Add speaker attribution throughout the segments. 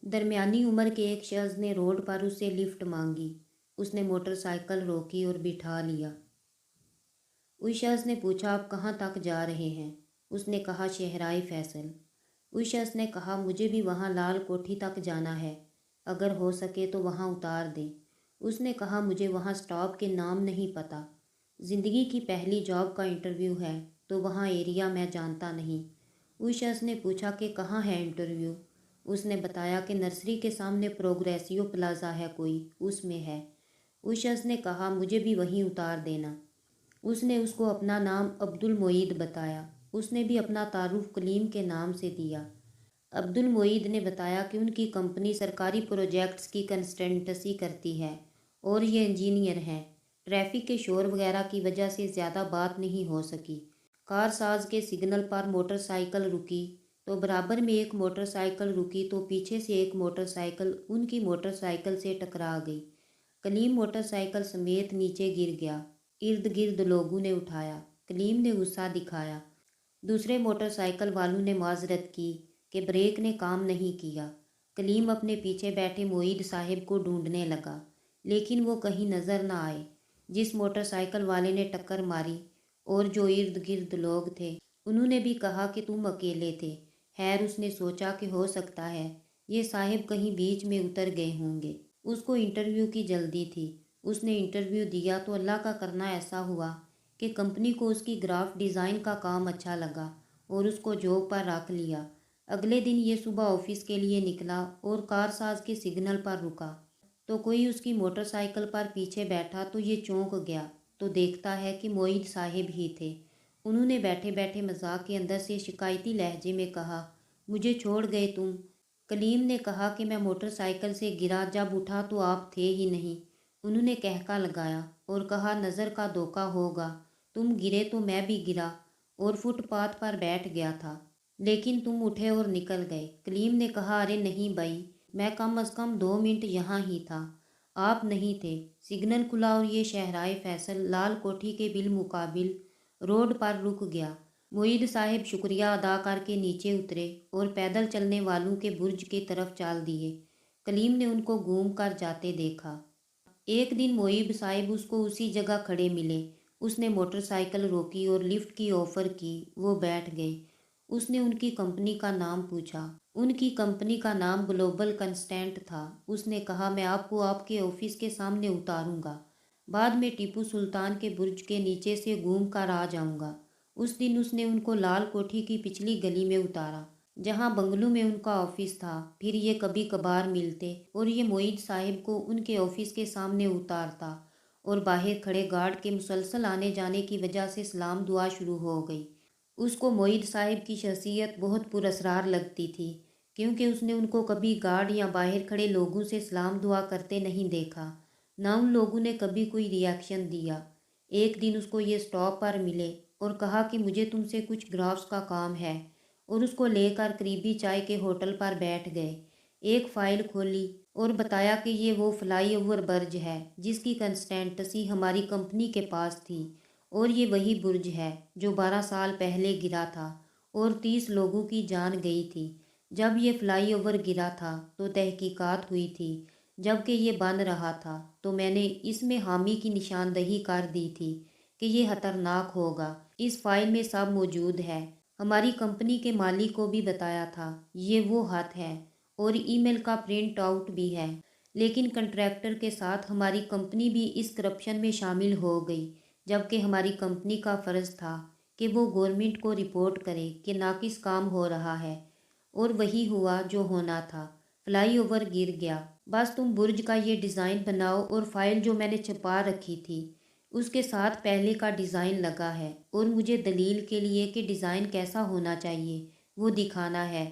Speaker 1: दरमियानी उम्र के एक शख्स ने रोड पर उससे लिफ्ट मांगी। उसने मोटरसाइकिल रोकी और बिठा लिया। उस शख्स ने पूछा, आप कहाँ तक जा रहे हैं? उसने कहा, शहराई फैसल। उस शख्स ने कहा, मुझे भी वहाँ लाल कोठी तक जाना है, अगर हो सके तो वहाँ उतार दें। उसने कहा, मुझे वहाँ स्टॉप के नाम नहीं पता। ज़िंदगी की पहली जॉब का इंटरव्यू है तो वहाँ एरिया मैं जानता नहीं। उस शख्स ने पूछा कि कहाँ है इंटरव्यू? उसने बताया कि नर्सरी के सामने प्रोग्रेसियो प्लाज़ा है कोई, उसमें है। उस शख्स ने कहा, मुझे भी वहीं उतार देना। उसने उसको अपना नाम अब्दुल मोईद बताया। उसने भी अपना तारुफ कलीम के नाम से दिया। अब्दुल मोईद ने बताया कि उनकी कंपनी सरकारी प्रोजेक्ट्स की कंसल्टेंसी करती है और ये इंजीनियर हैं। ट्रैफिक के शोर वगैरह की वजह से ज़्यादा बात नहीं हो सकी। कार साज के सिग्नल पर मोटरसाइकिल रुकी तो बराबर में एक मोटरसाइकिल रुकी तो पीछे से एक मोटरसाइकिल उनकी मोटरसाइकिल से टकरा गई। कलीम मोटरसाइकिल समेत नीचे गिर गया। इर्द गिर्द लोगों ने उठाया। कलीम ने गुस्सा दिखाया। दूसरे मोटरसाइकिल वालों ने माजरत की कि ब्रेक ने काम नहीं किया। कलीम अपने पीछे बैठे मोईद साहिब को ढूंढने लगा, लेकिन वो कहीं नज़र न आए। जिस मोटरसाइकिल वाले ने टक्कर मारी और जो इर्द गिर्द लोग थे, उन्होंने भी कहा कि तुम अकेले थे। खैर, उसने सोचा कि हो सकता है ये साहिब कहीं बीच में उतर गए होंगे। उसको इंटरव्यू की जल्दी थी। उसने इंटरव्यू दिया तो अल्लाह का करना ऐसा हुआ कि कंपनी को उसकी ग्राफ डिज़ाइन का काम अच्छा लगा और उसको जॉब पर रख लिया। अगले दिन ये सुबह ऑफिस के लिए निकला और कारसाज के सिग्नल पर रुका तो कोई उसकी मोटरसाइकिल पर पीछे बैठा तो ये चौंक गया तो देखता है कि मोईद साहिब ही थे। उन्होंने बैठे बैठे मजाक के अंदर से शिकायती लहजे में कहा, मुझे छोड़ गए तुम? कलीम ने कहा कि मैं मोटरसाइकिल से गिरा, जब उठा तो आप थे ही नहीं। उन्होंने कहका लगाया और कहा, नज़र का धोखा होगा, तुम गिरे तो मैं भी गिरा और फुटपाथ पर बैठ गया था, लेकिन तुम उठे और निकल गए। कलीम ने कहा, अरे नहीं भाई, मैं कम अज़ कम 2 मिनट यहाँ ही था, आप नहीं थे। सिग्नल खुला और ये शहराए फैसल लाल कोठी के बिलमुकाबिल रोड पर रुक गया। मुईद साहिब शुक्रिया अदा करके नीचे उतरे और पैदल चलने वालों के बुर्ज की तरफ चाल दिए। कलीम ने उनको घूम कर जाते देखा। एक दिन मोईब साहिब उसको उसी जगह खड़े मिले। उसने मोटरसाइकिल रोकी और लिफ्ट की ऑफ़र की। वो बैठ गए। उसने उनकी कंपनी का नाम पूछा। उनकी कंपनी का नाम ग्लोबल कंस्टेंट था। उसने कहा, मैं आपको आपके ऑफिस के सामने उतारूंगा, बाद में टीपू सुल्तान के बुर्ज के नीचे से घूम कर आ जाऊंगा। उस दिन उसने उनको लाल कोठी की पिछली गली में उतारा जहां बंगलों में उनका ऑफिस था। फिर ये कभी कभार मिलते और ये मोईद साहिब को उनके ऑफिस के सामने उतारता और बाहर खड़े गार्ड के मुसलसल आने जाने की वजह से सलाम दुआ शुरू हो गई। उसको मोईद साहिब की शख्सियत बहुत पुरस्कार लगती थी, क्योंकि उसने उनको कभी गार्ड या बाहर खड़े लोगों से सलाम दुआ करते नहीं देखा, ना उन लोगों ने कभी कोई रिएक्शन दिया। एक दिन उसको ये स्टॉप पर मिले और कहा कि मुझे तुमसे कुछ ग्राफ्स का काम है, और उसको लेकर करीबी चाय के होटल पर बैठ गए। एक फ़ाइल खोली और बताया कि ये वो फ्लाई ओवर बर्ज है जिसकी कंस्टेंटसी हमारी कंपनी के पास थी, और ये वही बुर्ज है जो 12 साल पहले गिरा था और 30 लोगों की जान गई थी। जब ये फ्लाई ओवर गिरा था तो तहकीकात हुई थी, जबकि ये बन रहा था तो मैंने इसमें हामी की निशानदही कर दी थी कि ये खतरनाक होगा। इस फाइल में सब मौजूद है। हमारी कंपनी के मालिक को भी बताया था। ये वो हाथ है और ईमेल का प्रिंट आउट भी है। लेकिन कंट्रैक्टर के साथ हमारी कंपनी भी इस करप्शन में शामिल हो गई, जबकि हमारी कंपनी का फ़र्ज़ था कि वो गवर्नमेंट को रिपोर्ट करे कि नाकिस काम हो रहा है, और वही हुआ जो होना था। फ्लाई ओवर गिर गया। बस तुम बुर्ज का ये डिज़ाइन बनाओ और फाइल जो मैंने छपा रखी थी उसके साथ पहले का डिज़ाइन लगा है, और मुझे दलील के लिए कि डिज़ाइन कैसा होना चाहिए वो दिखाना है।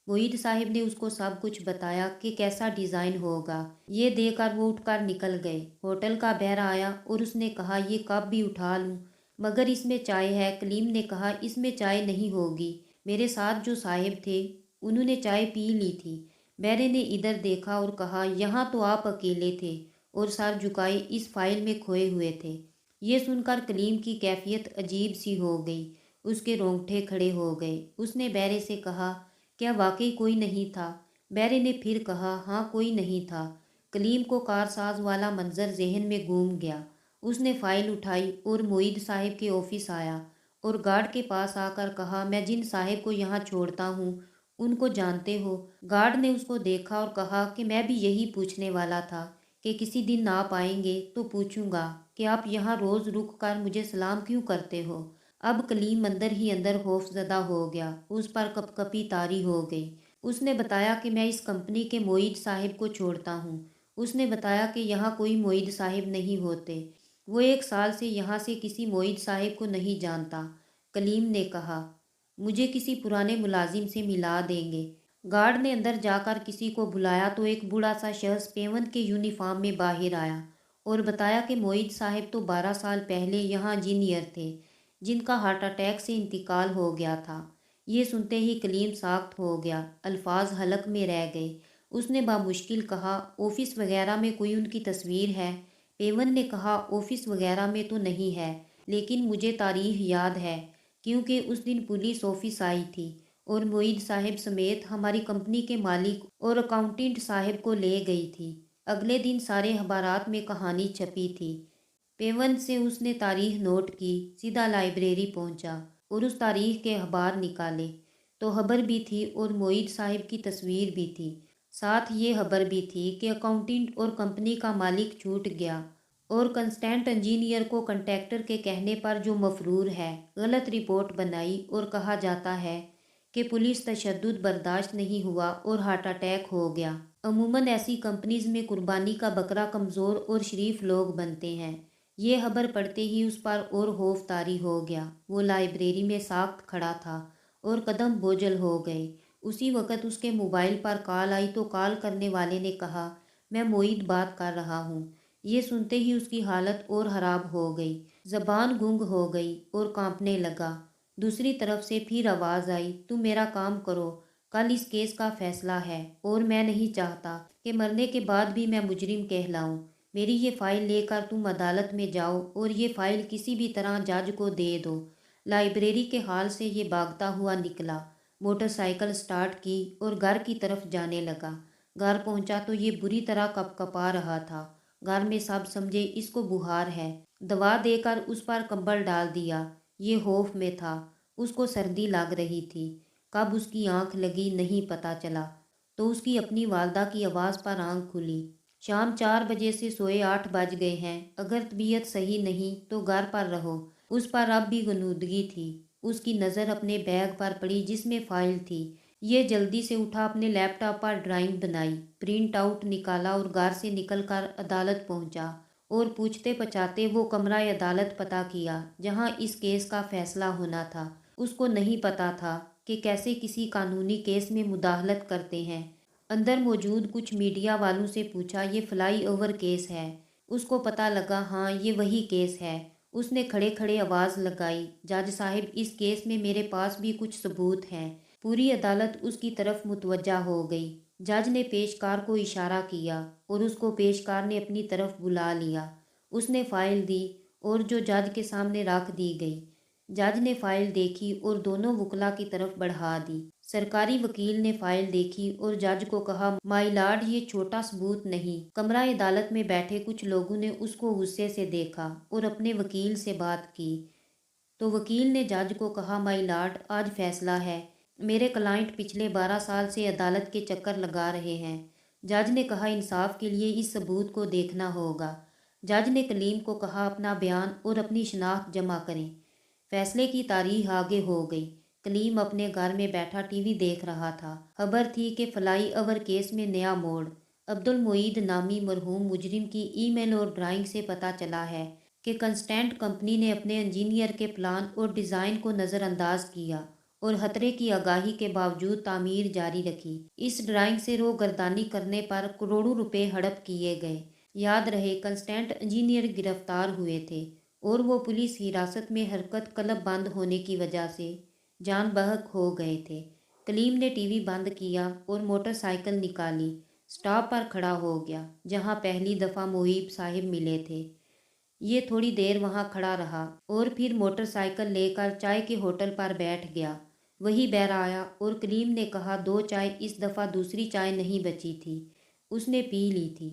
Speaker 1: मोईद साहिब ने उसको सब कुछ बताया कि कैसा डिज़ाइन होगा। ये देकर वो उठकर निकल गए। होटल का बहरा आया और उसने कहा, ये कप भी उठा लूँ? मगर इसमें चाय है। कलीम ने कहा, इसमें चाय नहीं होगी। मेरे साथ जो साहिब थे उन्होंने चाय पी ली थी। बैरे ने इधर देखा और कहा, यहाँ तो आप अकेले थे और सर झुकाए इस फाइल में खोए हुए थे। ये सुनकर कलीम की कैफियत अजीब सी हो गई। उसके रोंगटे खड़े हो गए। उसने बैरे से कहा, क्या वाकई कोई नहीं था? बैरे ने फिर कहा, हाँ कोई नहीं था। कलीम को कारसाज वाला मंजर जहन में घूम गया। उसने फाइल उठाई और मोईद साहब के ऑफिस आया और गार्ड के पास आकर कहा, मैं जिन साहब को यहाँ छोड़ता हूँ उनको जानते हो? गार्ड ने उसको देखा और कहा कि मैं भी यही पूछने वाला था कि किसी दिन आप आएंगे तो पूछूंगा कि आप यहाँ रोज़ रुक कर मुझे सलाम क्यों करते हो। अब कलीम अंदर ही अंदर खौफजदा हो गया, उस पर कपकपी तारी हो गई। उसने बताया कि मैं इस कंपनी के मोईद साहिब को छोड़ता हूँ। उसने बताया कि यहाँ कोई मोईद साहिब नहीं होते। वो 1 साल से यहाँ से किसी मोईद साहिब को नहीं जानता। कलीम ने कहा, मुझे किसी पुराने मुलाजिम से मिला देंगे। गार्ड ने अंदर जाकर किसी को बुलाया तो एक बूढ़ा सा शख्स पेवन के यूनिफॉर्म में बाहर आया और बताया कि मोईद साहिब तो 12 साल पहले यहाँ इंजीनियर थे जिनका हार्ट अटैक से इंतकाल हो गया था। ये सुनते ही कलीम साख्त हो गया, अल्फाज हलक में रह गए। उसने बामुश्किल कहा, ऑफिस वगैरह में कोई उनकी तस्वीर है? पेवन ने कहा, ऑफिस वगैरह में तो नहीं है, लेकिन मुझे तारीख याद है क्योंकि उस दिन पुलिस ऑफिस आई थी और मोईद साहब समेत हमारी कंपनी के मालिक और अकाउंटेंट साहब को ले गई थी। अगले दिन सारे अखबारात में कहानी छपी थी। पेवन से उसने तारीख नोट की, सीधा लाइब्रेरी पहुंचा और उस तारीख के अखबार निकाले तो खबर भी थी और मोईद साहब की तस्वीर भी थी। साथ ये खबर भी थी कि अकाउंटेंट और कंपनी का मालिक छूट गया और कंस्टेंट इंजीनियर को कंट्रैक्टर के कहने पर जो मफरूर है गलत रिपोर्ट बनाई और कहा जाता है कि पुलिस तशद्दुद बर्दाश्त नहीं हुआ और हार्ट अटैक हो गया। अमूमन ऐसी कंपनीज में कुर्बानी का बकरा कमज़ोर और शरीफ लोग बनते हैं। ये खबर पढ़ते ही उस पर और खौफ तारी हो गया। वो लाइब्रेरी में साख्त खड़ा था और कदम बोझल हो गए। उसी वक़्त उसके मोबाइल पर कॉल आई तो कॉल करने वाले ने कहा, मैं मोईद बात कर रहा हूँ। ये सुनते ही उसकी हालत और ख़राब हो गई, ज़बान गुंग हो गई और कांपने लगा। दूसरी तरफ से फिर आवाज़ आई, तुम मेरा काम करो, कल इस केस का फैसला है और मैं नहीं चाहता कि मरने के बाद भी मैं मुजरिम कहलाऊं। मेरी ये फ़ाइल लेकर तुम अदालत में जाओ और ये फ़ाइल किसी भी तरह जज को दे दो। लाइब्रेरी के हाल से ये भागता हुआ निकला, मोटरसाइकिल स्टार्ट की और घर की तरफ जाने लगा। घर पहुंचा तो ये बुरी तरह कपकपा रहा था। घर में सब समझे इसको बुखार है। दवा देकर उस पर कंबल डाल दिया। ये खौफ में था। उसको सर्दी लग रही थी। कब उसकी आंख लगी नहीं पता चला तो उसकी अपनी वालदा की आवाज़ पर आंख खुली। शाम 4 बजे से सोए 8 बज गए हैं। अगर तबीयत सही नहीं तो घर पर रहो। उस पर अब भी गनूदगी थी। उसकी नज़र अपने बैग पर पड़ी जिसमें फ़ाइल थी। ये जल्दी से उठा, अपने लैपटॉप पर ड्राइंग बनाई, प्रिंट आउट निकाला और घर से निकलकर अदालत पहुंचा और पूछते पचाते वो कमरा अदालत पता किया जहां इस केस का फैसला होना था। उसको नहीं पता था कि कैसे किसी कानूनी केस में मुदाखलत करते हैं। अंदर मौजूद कुछ मीडिया वालों से पूछा, ये फ्लाई ओवर केस है? उसको पता लगा, हाँ ये वही केस है। उसने खड़े खड़े आवाज़ लगाई, जज साहिब इस केस में मेरे पास भी कुछ सबूत हैं। पूरी अदालत उसकी तरफ मुतवज्जा हो गई। जज ने पेशकार को इशारा किया और उसको पेशकार ने अपनी तरफ बुला लिया। उसने फ़ाइल दी और जो जज के सामने रख दी गई। जज ने फ़ाइल देखी और दोनों वकला की तरफ बढ़ा दी। सरकारी वकील ने फ़ाइल देखी और जज को कहा, माय लॉर्ड ये छोटा सबूत नहीं। कमरा अदालत में बैठे कुछ लोगों ने उसको गुस्से से देखा और अपने वकील से बात की तो वकील ने जज को कहा, माय लॉर्ड आज फैसला है। मेरे क्लाइंट पिछले 12 साल से अदालत के चक्कर लगा रहे हैं। जज ने कहा, इंसाफ के लिए इस सबूत को देखना होगा। जज ने कलीम को कहा, अपना बयान और अपनी शनाख्त जमा करें। फैसले की तारीख आगे हो गई। कलीम अपने घर में बैठा टीवी देख रहा था। खबर थी कि फ्लाई ओवर केस में नया मोड़। अब्दुल मोईद नामी मरहूम मुजरिम की ईमेल और ड्राइंग से पता चला है कि कंस्टेंट कंपनी ने अपने इंजीनियर के प्लान और डिज़ाइन को नज़रअंदाज किया और खतरे की आगाही के बावजूद तामीर जारी रखी। इस ड्राइंग से रोगर्दानी करने पर करोड़ों रुपए हड़प किए गए। याद रहे, कंस्टेंट इंजीनियर गिरफ्तार हुए थे और वो पुलिस हिरासत में हरकत कलब बंद होने की वजह से जान बहक हो गए थे। कलीम ने टीवी बंद किया और मोटरसाइकिल निकाली। स्टॉप पर खड़ा हो गया जहां पहली दफ़ा मुहीब साहिब मिले थे। ये थोड़ी देर वहां खड़ा रहा और फिर मोटरसाइकिल लेकर चाय के होटल पर बैठ गया। وہی بیر آیا اور کلیم نے کہا 2 چائے، اس دفعہ دوسری چائے نہیں بچی تھی، اس نے پی لی تھی۔